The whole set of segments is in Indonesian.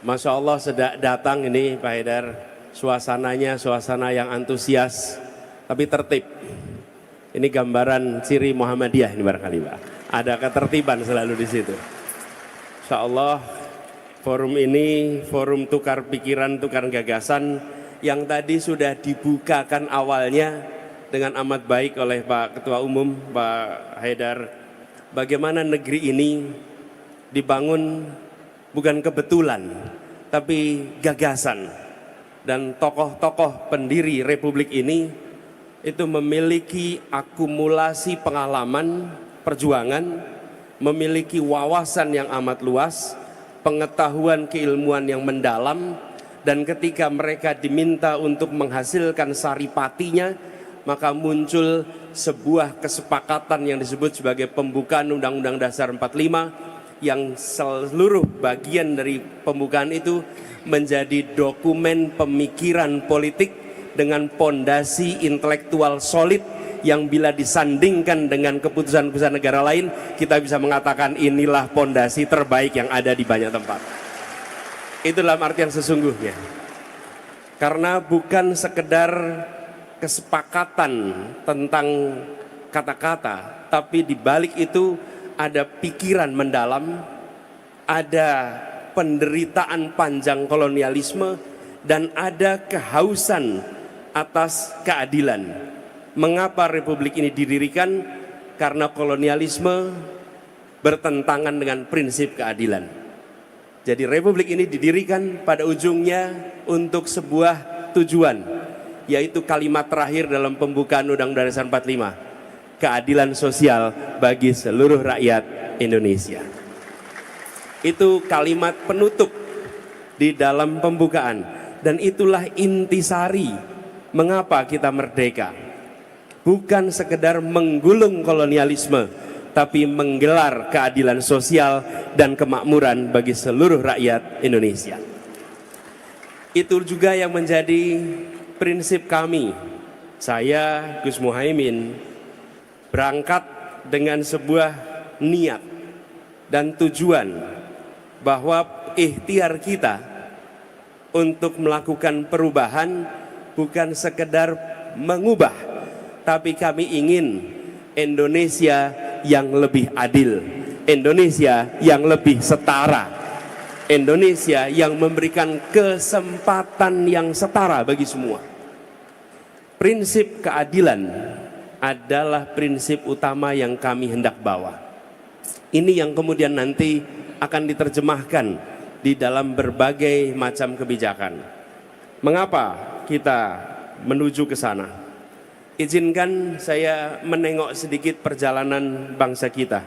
Masya Allah sudah datang ini Pak Haidar, suasananya suasana yang antusias tapi tertib. Ini gambaran ciri Muhammadiyah ini barangkali Pak. Ada ketertiban selalu di situ. Insya Allah forum ini forum tukar pikiran, tukar gagasan yang tadi sudah dibukakan awalnya dengan amat baik oleh Pak Ketua Umum Pak Haidar. Bagaimana negeri ini dibangun bukan kebetulan, tapi gagasan. Dan tokoh-tokoh pendiri Republik ini itu memiliki akumulasi pengalaman, perjuangan, memiliki wawasan yang amat luas, pengetahuan keilmuan yang mendalam, dan ketika mereka diminta untuk menghasilkan saripatinya, maka muncul sebuah kesepakatan yang disebut sebagai pembukaan Undang-Undang Dasar 45, yang seluruh bagian dari pembukaan itu menjadi dokumen pemikiran politik dengan pondasi intelektual solid yang bila disandingkan dengan keputusan-keputusan negara lain, kita bisa mengatakan inilah pondasi terbaik yang ada di banyak tempat. Itu dalam artian sesungguhnya. Karena bukan sekedar kesepakatan tentang kata-kata, tapi di balik itu ada pikiran mendalam, ada penderitaan panjang kolonialisme, dan ada kehausan atas keadilan. Mengapa Republik ini didirikan? Karena kolonialisme bertentangan dengan prinsip keadilan. Jadi Republik ini didirikan pada ujungnya untuk sebuah tujuan, yaitu kalimat terakhir dalam pembukaan Undang-Undang Dasar 45. Keadilan sosial bagi seluruh rakyat Indonesia. Itu kalimat penutup di dalam pembukaan, dan itulah intisari mengapa kita merdeka. Bukan sekedar menggulung kolonialisme, tapi menggelar keadilan sosial dan kemakmuran bagi seluruh rakyat Indonesia. Itu juga yang menjadi prinsip kami. Saya, Gus Muhaimin, berangkat dengan sebuah niat dan tujuan bahwa ikhtiar kita untuk melakukan perubahan bukan sekedar mengubah, tapi kami ingin Indonesia yang lebih adil, Indonesia yang lebih setara, Indonesia yang memberikan kesempatan yang setara bagi semua. Prinsip keadilan adalah prinsip utama yang kami hendak bawa. Ini yang kemudian nanti akan diterjemahkan di dalam berbagai macam kebijakan. Mengapa kita menuju ke sana? Izinkan saya menengok sedikit perjalanan bangsa kita.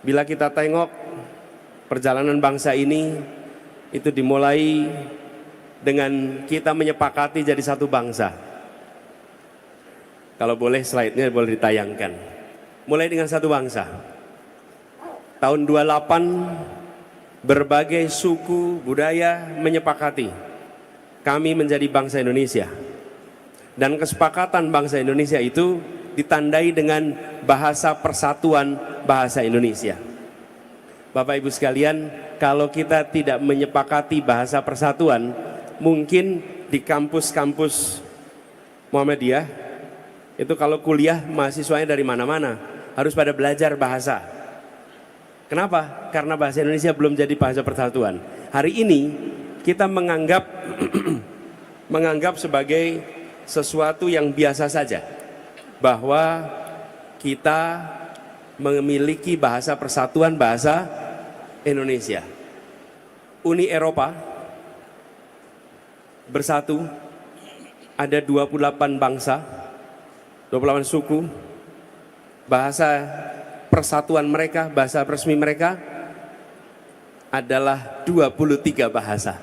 Bila kita tengok perjalanan bangsa ini, itu dimulai dengan kita menyepakati jadi satu bangsa. Kalau boleh slide-nya boleh ditayangkan. Mulai dengan satu bangsa. Tahun 28 berbagai suku budaya menyepakati kami menjadi bangsa Indonesia. Dan kesepakatan bangsa Indonesia itu ditandai dengan bahasa persatuan bahasa Indonesia. Bapak Ibu sekalian, kalau kita tidak menyepakati bahasa persatuan, mungkin di kampus-kampus Muhammadiyah itu kalau kuliah mahasiswanya dari mana-mana harus pada belajar bahasa. Kenapa? Karena bahasa Indonesia belum jadi bahasa persatuan. Hari ini kita menganggap sebagai sesuatu yang biasa saja bahwa kita memiliki bahasa persatuan bahasa Indonesia. Uni Eropa bersatu, ada 28 bangsa, 28 suku, bahasa persatuan mereka, bahasa resmi mereka adalah 23 bahasa.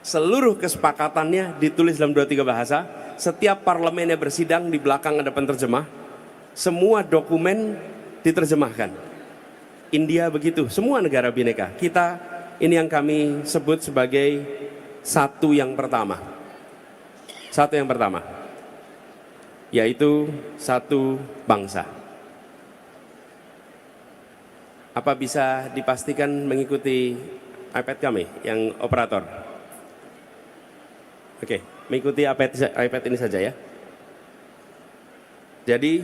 Seluruh kesepakatannya ditulis dalam 23 bahasa. Setiap parlemennya bersidang, di belakang ada penerjemah. Semua dokumen diterjemahkan. India begitu, semua negara bineka. Kita ini yang kami sebut sebagai satu yang pertama. Satu yang pertama, yaitu satu bangsa. Apa bisa dipastikan mengikuti iPad kami yang operator. Oke, mengikuti iPad ini saja ya. Jadi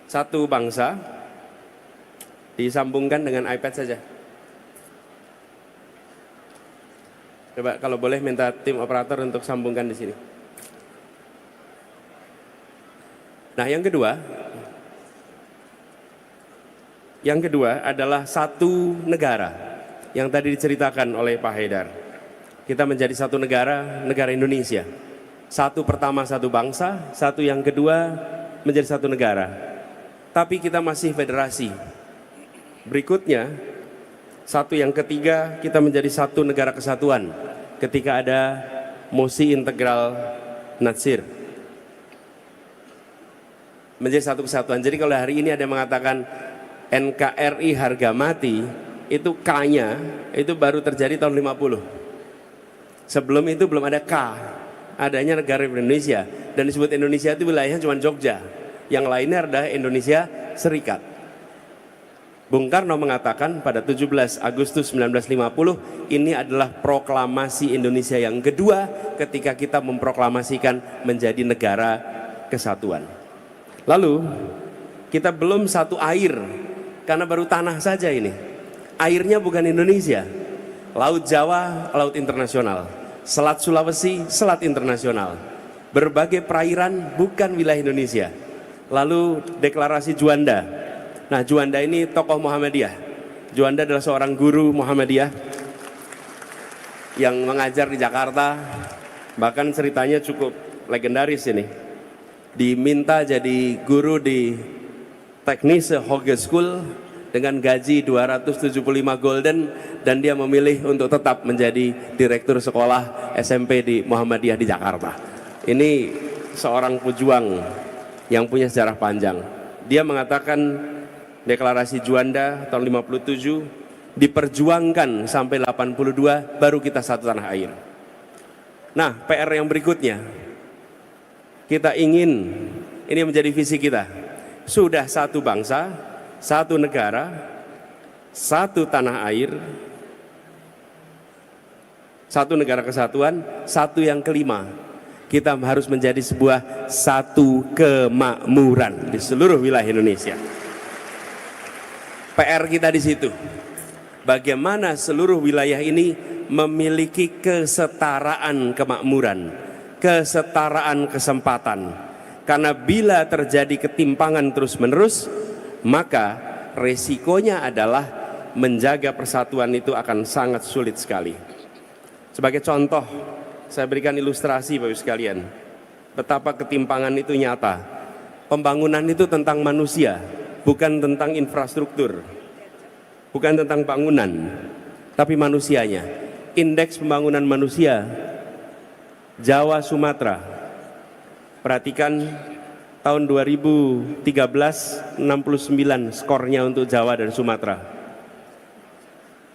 satu bangsa disambungkan dengan iPad saja. Coba kalau boleh minta tim operator untuk sambungkan di sini. Nah, yang kedua adalah satu negara yang tadi diceritakan oleh Pak Haidar. Kita menjadi satu negara, negara Indonesia. Satu pertama satu bangsa, satu yang kedua menjadi satu negara. Tapi kita masih federasi. Berikutnya, satu yang ketiga kita menjadi satu negara kesatuan ketika ada mosi integral Natsir. Menjadi satu kesatuan. Jadi kalau hari ini ada yang mengatakan NKRI harga mati, itu K-nya itu baru terjadi tahun 50. Sebelum itu belum ada K, adanya negara Indonesia. Dan disebut Indonesia itu wilayahnya cuma Jogja. Yang lainnya adalah Indonesia Serikat. Bung Karno mengatakan pada 17 Agustus 1950, ini adalah proklamasi Indonesia yang kedua ketika kita memproklamasikan menjadi negara kesatuan. Lalu kita belum satu air, karena baru tanah saja ini. Airnya bukan Indonesia. Laut Jawa, laut internasional. Selat Sulawesi, selat internasional. Berbagai perairan bukan wilayah Indonesia. Lalu deklarasi Juanda. Nah, Juanda ini tokoh Muhammadiyah. Juanda adalah seorang guru Muhammadiyah yang mengajar di Jakarta. Bahkan ceritanya cukup legendaris ini. Diminta jadi guru di Teknische Hogeschool dengan gaji 275 golden, dan dia memilih untuk tetap menjadi direktur sekolah SMP di Muhammadiyah di Jakarta. Ini seorang pejuang yang punya sejarah panjang. Dia mengatakan deklarasi Juanda tahun 57 diperjuangkan sampai 82 baru kita satu tanah air. Nah, PR yang berikutnya, kita ingin, ini menjadi visi kita, sudah satu bangsa, satu negara, satu tanah air, satu negara kesatuan, satu yang kelima, kita harus menjadi sebuah satu kemakmuran di seluruh wilayah Indonesia. PR kita di situ, bagaimana seluruh wilayah ini memiliki kesetaraan kemakmuran, kesetaraan kesempatan. Karena bila terjadi ketimpangan terus-menerus, maka resikonya adalah menjaga persatuan itu akan sangat sulit sekali. Sebagai contoh, saya berikan ilustrasi Bapak Ibu sekalian, betapa ketimpangan itu nyata. Pembangunan itu tentang manusia, bukan tentang infrastruktur, bukan tentang bangunan, tapi manusianya. Indeks pembangunan manusia Jawa Sumatera, perhatikan tahun 2013 69 skornya untuk Jawa dan Sumatera.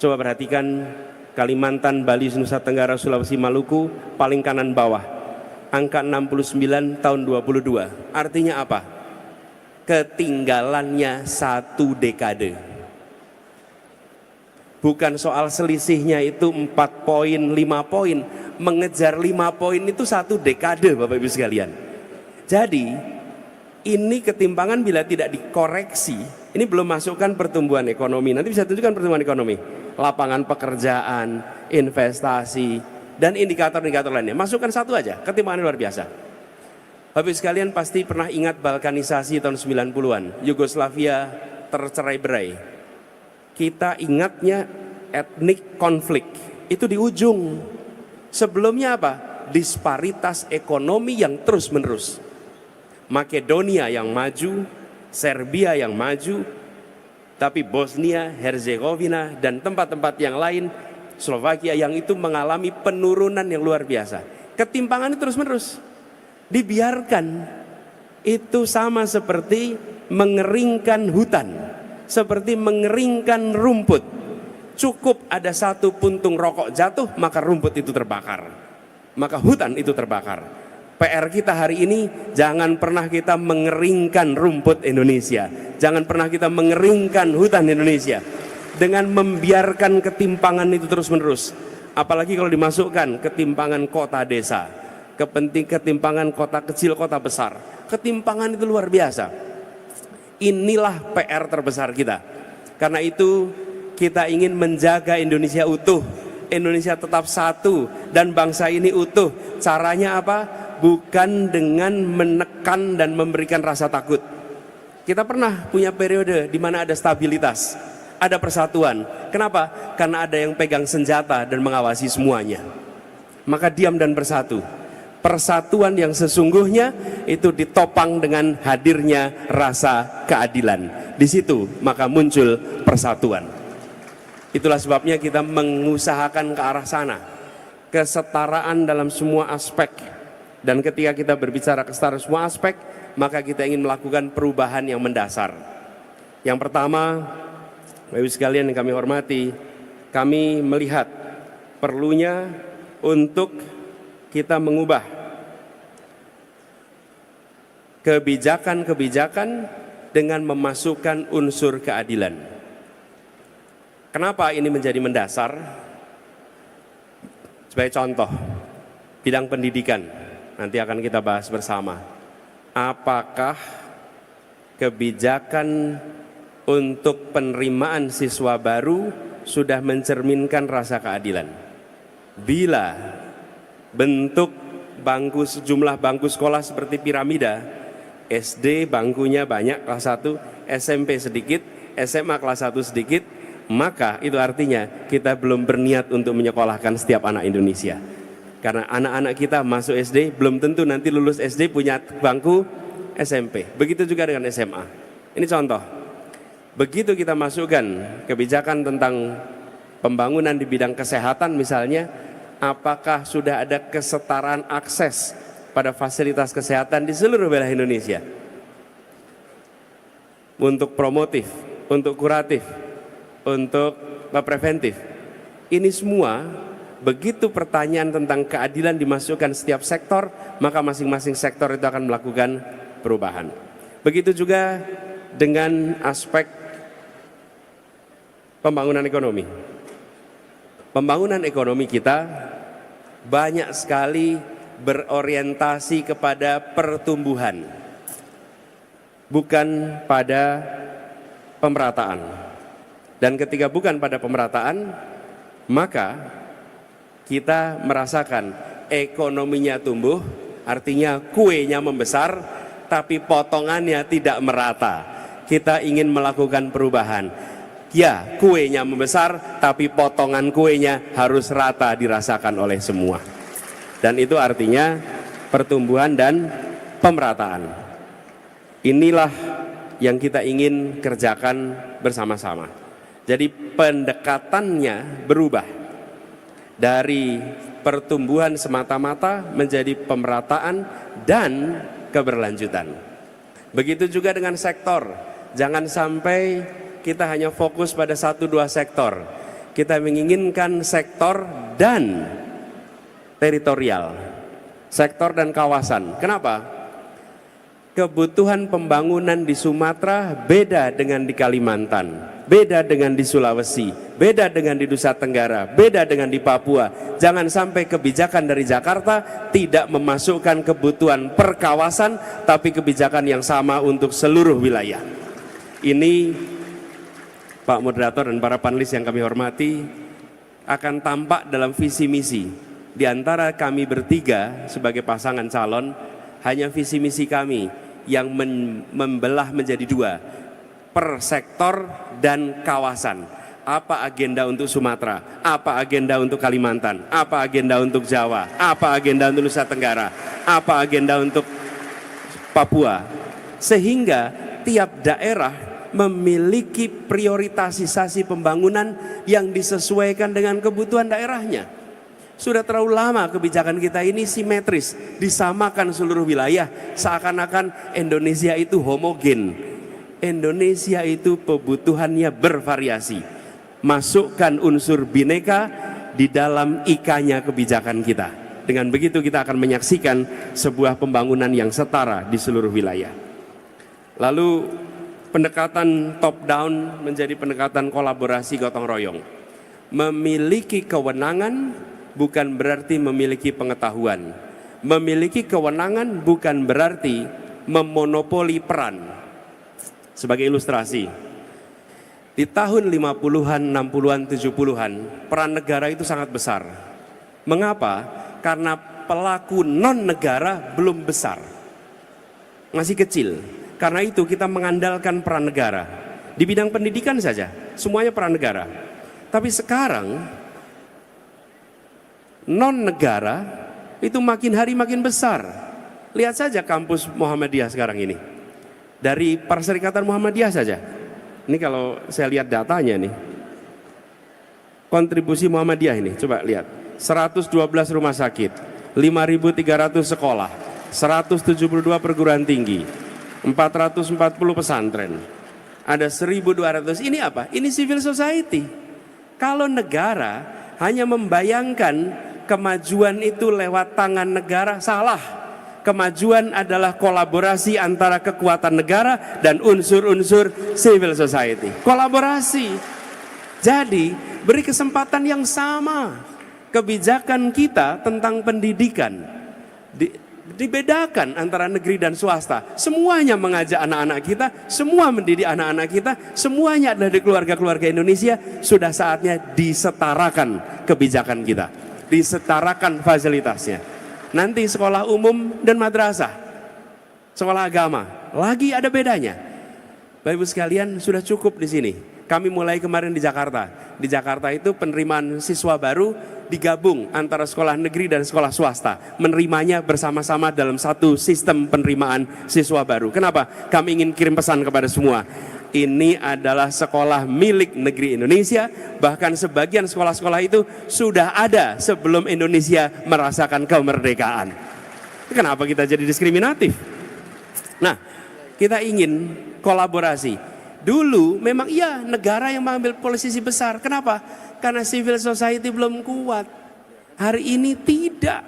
Coba perhatikan Kalimantan, Bali, Nusa Tenggara, Sulawesi, Maluku, paling kanan bawah, angka 69 tahun 22. Artinya apa? Ketinggalannya satu dekade. Bukan soal selisihnya itu 4 poin, 5 poin. Mengejar 5 poin itu satu dekade Bapak Ibu sekalian. Jadi ini ketimpangan bila tidak dikoreksi, ini belum masukkan pertumbuhan ekonomi. Nanti bisa tunjukkan pertumbuhan ekonomi, lapangan pekerjaan, investasi, dan indikator-indikator lainnya. Masukkan satu aja, ketimpangan luar biasa. Bapak Ibu sekalian pasti pernah ingat balkanisasi tahun 90-an, Yugoslavia tercerai-berai. Kita ingatnya etnik konflik, itu di ujung. Sebelumnya apa? Disparitas ekonomi yang terus-menerus. Makedonia yang maju, Serbia yang maju, tapi Bosnia, Herzegovina, dan tempat-tempat yang lain, Slovakia yang itu mengalami penurunan yang luar biasa. Ketimpangan itu terus-menerus. Dibiarkan. Itu sama seperti mengeringkan hutan, seperti mengeringkan rumput. Cukup ada satu puntung rokok jatuh, maka rumput itu terbakar, maka hutan itu terbakar. PR kita hari ini, jangan pernah kita mengeringkan rumput Indonesia, jangan pernah kita mengeringkan hutan Indonesia. dengan membiarkan ketimpangan itu terus-menerus. Apalagi kalau dimasukkan ketimpangan kota desa, ketimpangan kota kecil, kota besar. Ketimpangan itu luar biasa. Inilah PR terbesar kita. Karena itu kita ingin menjaga Indonesia utuh, Indonesia tetap satu, dan bangsa ini utuh. Caranya apa? Bukan dengan menekan dan memberikan rasa takut. Kita pernah punya periode di mana ada stabilitas, ada persatuan. Kenapa? Karena ada yang pegang senjata dan mengawasi semuanya. Maka diam dan bersatu. Persatuan yang sesungguhnya itu ditopang dengan hadirnya rasa keadilan. Di situ maka muncul persatuan. Itulah sebabnya kita mengusahakan ke arah sana. Kesetaraan dalam semua aspek. Dan ketika kita berbicara kesetaraan semua aspek, maka kita ingin melakukan perubahan yang mendasar. Yang pertama, Bapak Ibu sekalian yang kami hormati, kami melihat perlunya untuk kita mengubah kebijakan-kebijakan dengan memasukkan unsur keadilan. Kenapa ini menjadi mendasar? Sebagai contoh, bidang pendidikan. Nanti akan kita bahas bersama. Apakah kebijakan untuk penerimaan siswa baru sudah mencerminkan rasa keadilan? Bila bentuk bangku, sejumlah bangku sekolah seperti piramida, SD bangkunya banyak kelas 1, SMP sedikit, SMA kelas 1 sedikit, maka itu artinya kita belum berniat untuk menyekolahkan setiap anak Indonesia. Karena anak-anak kita masuk SD, belum tentu nanti lulus SD punya bangku SMP. Begitu juga dengan SMA. Ini contoh. Begitu kita masukkan kebijakan tentang pembangunan di bidang kesehatan misalnya, apakah sudah ada kesetaraan akses pada fasilitas kesehatan di seluruh wilayah Indonesia? Untuk promotif, untuk kuratif, untuk preventif. Ini semua begitu pertanyaan tentang keadilan dimasukkan setiap sektor, maka masing-masing sektor itu akan melakukan perubahan. Begitu juga dengan aspek pembangunan ekonomi. Pembangunan ekonomi kita banyak sekali berorientasi kepada pertumbuhan, bukan pada pemerataan. Dan ketika bukan pada pemerataan, maka kita merasakan ekonominya tumbuh, artinya kuenya membesar, tapi potongannya tidak merata. Kita ingin melakukan perubahan. Ya, kuenya membesar, tapi potongan kuenya harus rata dirasakan oleh semua. Dan itu artinya pertumbuhan dan pemerataan. Inilah yang kita ingin kerjakan bersama-sama. Jadi pendekatannya berubah. Dari pertumbuhan semata-mata menjadi pemerataan dan keberlanjutan. Begitu juga dengan sektor. Jangan sampai kita hanya fokus pada 1-2 sektor. Kita menginginkan sektor dan teritorial, sektor dan kawasan. Kenapa? Kebutuhan pembangunan di Sumatera beda dengan di Kalimantan, beda dengan di Sulawesi, beda dengan di Nusa Tenggara, beda dengan di Papua. Jangan sampai kebijakan dari Jakarta tidak memasukkan kebutuhan per kawasan, tapi kebijakan yang sama untuk seluruh wilayah. Ini Pak Moderator dan para panelis yang kami hormati, akan tampak dalam visi misi. Di antara kami bertiga sebagai pasangan calon, hanya visi misi kami yang membelah menjadi 2, per sektor dan kawasan. Apa agenda untuk Sumatera, apa agenda untuk Kalimantan, apa agenda untuk Jawa, apa agenda untuk Nusa Tenggara, apa agenda untuk Papua. Sehingga tiap daerah memiliki prioritasasi pembangunan yang disesuaikan dengan kebutuhan daerahnya. Sudah terlalu lama kebijakan kita ini simetris, disamakan seluruh wilayah, seakan-akan Indonesia itu homogen. Indonesia itu kebutuhannya bervariasi. Masukkan unsur bineka di dalam ikanya kebijakan kita. Dengan begitu kita akan menyaksikan sebuah pembangunan yang setara di seluruh wilayah. Lalu pendekatan top down menjadi pendekatan kolaborasi gotong royong. Memiliki kewenangan bukan berarti memiliki pengetahuan. Memiliki kewenangan bukan berarti memonopoli peran. Sebagai ilustrasi, di tahun 50-an, 60-an, 70-an, peran negara itu sangat besar. Mengapa? Karena pelaku non-negara belum besar, masih kecil. Karena itu kita mengandalkan peran negara. Di bidang pendidikan saja, semuanya peran negara. Tapi sekarang, non-negara itu makin hari makin besar. Lihat saja kampus Muhammadiyah sekarang ini. Dari Perserikatan Muhammadiyah saja. Ini kalau saya lihat datanya nih. Kontribusi Muhammadiyah ini, coba lihat. 112 rumah sakit, 5.300 sekolah, 172 perguruan tinggi, 440 pesantren, ada 1.200. Ini apa? Ini civil society. Kalau negara hanya membayangkan kemajuan itu lewat tangan negara, salah. Kemajuan adalah kolaborasi antara kekuatan negara dan unsur-unsur civil society. Kolaborasi. Jadi beri kesempatan yang sama. Kebijakan kita tentang pendidikan dibedakan antara negeri dan swasta. Semuanya mengajak anak-anak kita, semua mendidik anak-anak kita, semuanya adalah di keluarga-keluarga Indonesia. Sudah saatnya disetarakan kebijakan kita, disetarakan fasilitasnya. Nanti sekolah umum dan madrasah, sekolah agama, lagi ada bedanya. Bapak Ibu sekalian, sudah cukup di sini. Kami mulai kemarin di Jakarta. Di Jakarta itu penerimaan siswa baru digabung antara sekolah negeri dan sekolah swasta. Menerimanya bersama-sama dalam satu sistem penerimaan siswa baru. Kenapa? Kami ingin kirim pesan kepada semua. Ini adalah sekolah milik negeri Indonesia. Bahkan sebagian sekolah-sekolah itu sudah ada sebelum Indonesia merasakan kemerdekaan. Kenapa kita jadi diskriminatif? Nah, kita ingin kolaborasi. Dulu memang iya negara yang mengambil posisi besar. Kenapa? Karena civil society belum kuat. Hari ini tidak.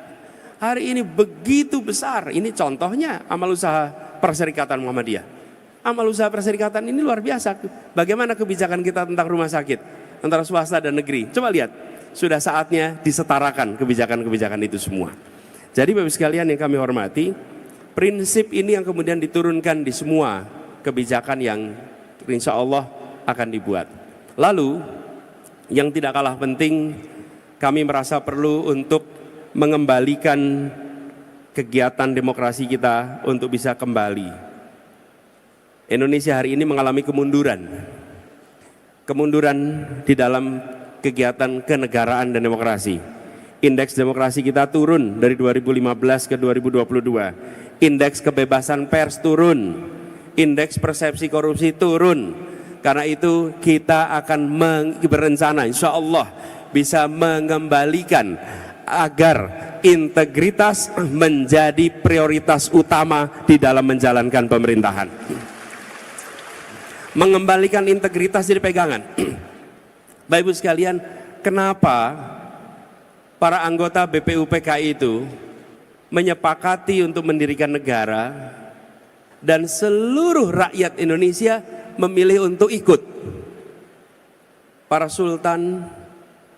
Hari ini begitu besar. Ini contohnya amal usaha Perserikatan Muhammadiyah. Amal usaha perserikatan ini luar biasa. Bagaimana kebijakan kita tentang rumah sakit antara swasta dan negeri? Coba lihat, sudah saatnya disetarakan kebijakan-kebijakan itu semua. Jadi Bapak sekalian yang kami hormati, prinsip ini yang kemudian diturunkan di semua kebijakan yang insya Allah akan dibuat. Lalu yang tidak kalah penting, kami merasa perlu untuk mengembalikan kegiatan demokrasi kita untuk bisa kembali. Indonesia hari ini mengalami kemunduran di dalam kegiatan kenegaraan dan demokrasi. Indeks demokrasi kita turun dari 2015 ke 2022. Indeks kebebasan pers turun. Indeks persepsi korupsi turun. Karena itu kita akan berencana insya Allah bisa mengembalikan agar integritas menjadi prioritas utama di dalam menjalankan pemerintahan. Mengembalikan integritas jadi pegangan. Bapak Ibu sekalian, kenapa para anggota BPUPKI itu menyepakati untuk mendirikan negara dan seluruh rakyat Indonesia memilih untuk ikut? Para sultan,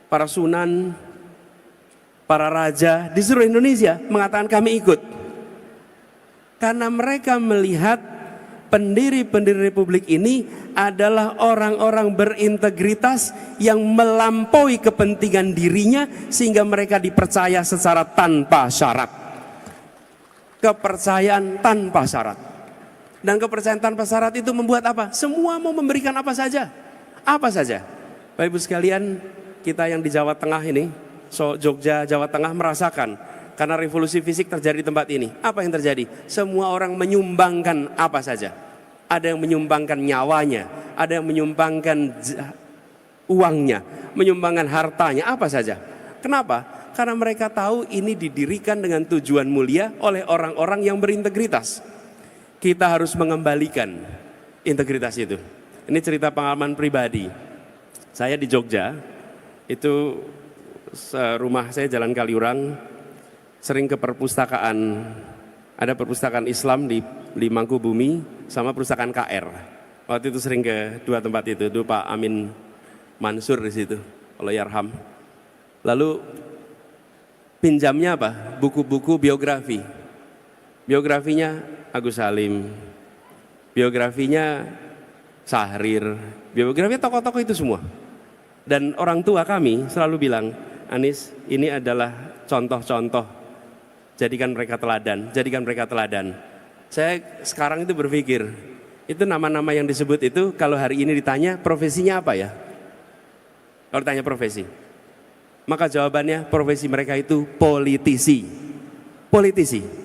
para sunan, para raja di seluruh Indonesia mengatakan kami ikut. Karena mereka melihat pendiri-pendiri republik ini adalah orang-orang berintegritas yang melampaui kepentingan dirinya sehingga mereka dipercaya secara tanpa syarat. Kepercayaan tanpa syarat. Dan kepercayaan tanpa syarat itu membuat apa? Semua mau memberikan apa saja. Apa saja. Bapak Ibu sekalian, kita yang di Jawa Tengah ini, Jogja, Jawa Tengah merasakan karena revolusi fisik terjadi di tempat ini. Apa yang terjadi? Semua orang menyumbangkan apa saja. Ada yang menyumbangkan nyawanya, ada yang menyumbangkan uangnya, menyumbangkan hartanya, apa saja. Kenapa? Karena mereka tahu ini didirikan dengan tujuan mulia oleh orang-orang yang berintegritas. Kita harus mengembalikan integritas itu. Ini cerita pengalaman pribadi. Saya di Jogja, itu rumah saya Jalan Kaliurang, sering ke perpustakaan. Ada perpustakaan Islam di Mangkubumi sama perpustakaan KR. Waktu itu sering ke dua tempat itu, dulu Pak Amin Mansur di situ, Allahyarham. Lalu pinjamnya apa? Buku-buku biografi. Biografinya Agus Salim, biografinya Syahrir, biografinya tokoh-tokoh itu semua. Dan orang tua kami selalu bilang, Anis, ini adalah contoh-contoh, jadikan mereka teladan, jadikan mereka teladan. Saya sekarang itu berpikir, itu nama-nama yang disebut itu kalau hari ini ditanya profesinya apa ya? Kalau ditanya profesi, maka jawabannya profesi mereka itu politisi. Politisi.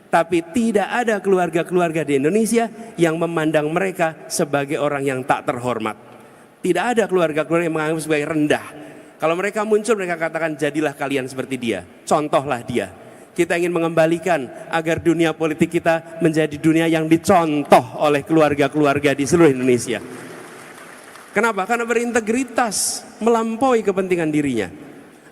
Tapi tidak ada keluarga-keluarga di Indonesia yang memandang mereka sebagai orang yang tak terhormat. Tidak ada keluarga-keluarga yang menganggap sebagai rendah. Kalau mereka muncul, mereka katakan jadilah kalian seperti dia, contohlah dia. Kita ingin mengembalikan agar dunia politik kita menjadi dunia yang dicontoh oleh keluarga-keluarga di seluruh Indonesia. Kenapa? Karena berintegritas, melampaui kepentingan dirinya.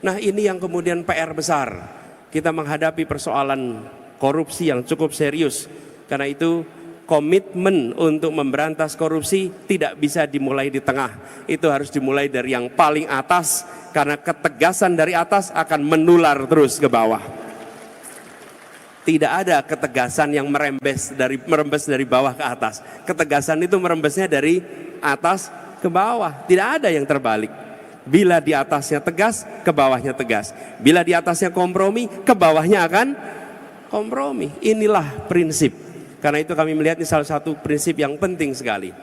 Nah, ini yang kemudian PR besar. Kita menghadapi persoalan korupsi yang cukup serius. Karena itu komitmen untuk memberantas korupsi tidak bisa dimulai di tengah. Itu harus dimulai dari yang paling atas, karena ketegasan dari atas akan menular terus ke bawah. Tidak ada ketegasan yang merembes dari bawah ke atas. Ketegasan itu merembesnya dari atas ke bawah. Tidak ada yang terbalik. Bila di atasnya tegas, ke bawahnya tegas. Bila di atasnya kompromi, ke bawahnya akan kompromi. Inilah prinsip. Karena itu kami melihat ini salah satu prinsip yang penting sekali.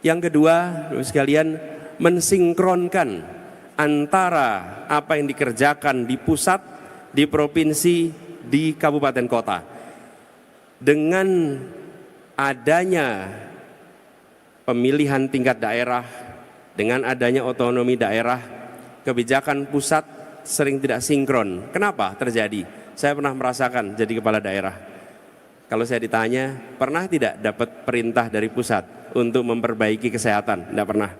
Yang kedua, Bapak sekalian, mensinkronkan antara apa yang dikerjakan di pusat, di provinsi, di kabupaten kota. Dengan adanya pemilihan tingkat daerah, dengan adanya otonomi daerah, kebijakan pusat sering tidak sinkron. Kenapa terjadi? Saya pernah merasakan jadi kepala daerah. Kalau saya ditanya, pernah tidak dapat perintah dari pusat untuk memperbaiki kesehatan? Tidak pernah.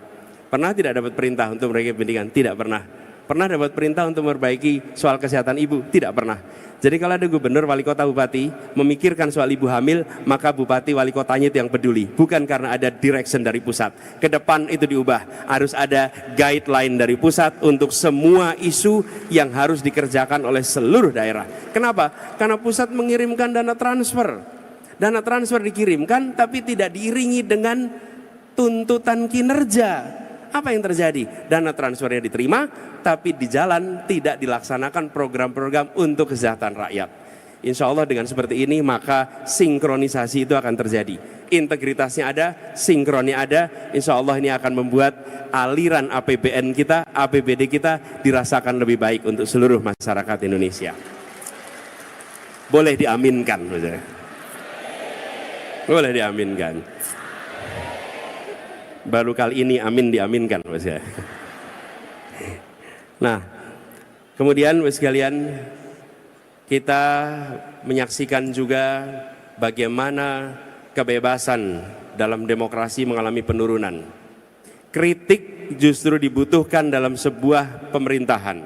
Pernah tidak dapat perintah untuk memperbaiki pendidikan? Tidak pernah. Pernah dapat perintah untuk memperbaiki soal kesehatan ibu? Tidak pernah. Jadi kalau ada gubernur, wali kota, bupati memikirkan soal ibu hamil, maka bupati, wali kotanya itu yang peduli. Bukan karena ada direction dari pusat. Ke depan itu diubah. Harus ada guideline dari pusat untuk semua isu yang harus dikerjakan oleh seluruh daerah. Kenapa? Karena pusat mengirimkan dana transfer. Dana transfer dikirimkan tapi tidak diiringi dengan tuntutan kinerja. Apa yang terjadi? Dana transfernya diterima, tapi di jalan tidak dilaksanakan program-program untuk kesejahteraan rakyat. Insya Allah dengan seperti ini maka sinkronisasi itu akan terjadi. Integritasnya ada, sinkronnya ada. Insya Allah ini akan membuat aliran APBN kita, APBD kita dirasakan lebih baik untuk seluruh masyarakat Indonesia. Boleh diaminkan, boleh diaminkan. Baru kali ini amin diaminkan, Mas ya. Nah, kemudian Mas sekalian, kita menyaksikan juga bagaimana kebebasan dalam demokrasi mengalami penurunan. Kritik justru dibutuhkan dalam sebuah pemerintahan.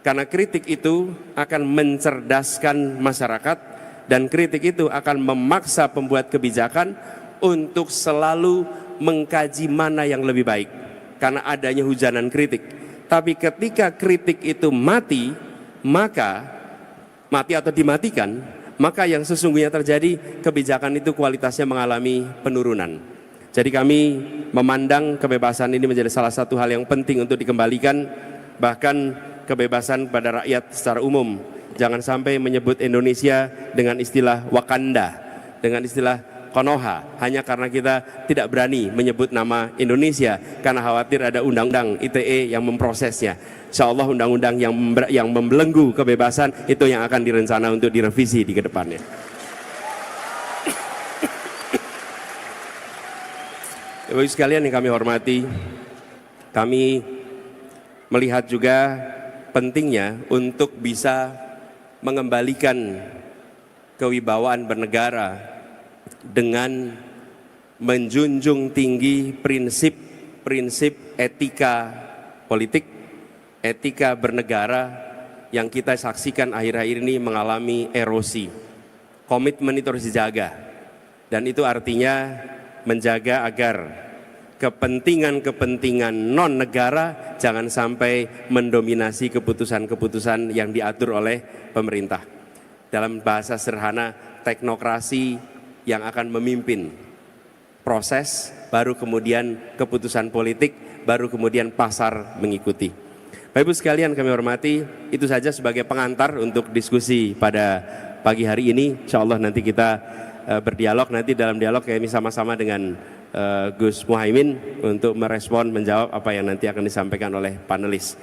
Karena kritik itu akan mencerdaskan masyarakat dan kritik itu akan memaksa pembuat kebijakan untuk selalu mengkaji mana yang lebih baik karena adanya hujanan kritik. Tapi ketika kritik itu mati atau dimatikan, maka yang sesungguhnya terjadi kebijakan itu kualitasnya mengalami penurunan. Jadi kami memandang kebebasan ini menjadi salah satu hal yang penting untuk dikembalikan, bahkan kebebasan pada rakyat secara umum. Jangan sampai menyebut Indonesia dengan istilah Wakanda, dengan istilah Konoha, hanya karena kita tidak berani menyebut nama Indonesia karena khawatir ada undang-undang ITE yang memprosesnya. Insya Allah undang-undang yang membelenggu kebebasan itu yang akan direncana untuk direvisi di kedepannya. Ibu sekalian yang kami hormati, kami melihat juga pentingnya untuk bisa mengembalikan kewibawaan bernegara dengan menjunjung tinggi prinsip-prinsip etika politik, etika bernegara yang kita saksikan akhir-akhir ini mengalami erosi. Komitmen itu harus dijaga, dan itu artinya menjaga agar kepentingan-kepentingan non-negara jangan sampai mendominasi keputusan-keputusan yang diatur oleh pemerintah. Dalam bahasa sederhana, teknokrasi yang akan memimpin proses, baru kemudian keputusan politik, baru kemudian pasar mengikuti. Bapak Ibu sekalian kami hormati, itu saja sebagai pengantar untuk diskusi pada pagi hari ini. Insya Allah nanti kita berdialog, nanti dalam dialog kami sama-sama dengan Gus Muhaimin untuk merespon, menjawab apa yang nanti akan disampaikan oleh panelis.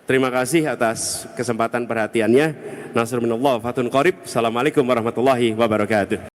Terima kasih atas kesempatan perhatiannya. Nasrul minallah, fatun qarib. Assalamualaikum warahmatullahi wabarakatuh.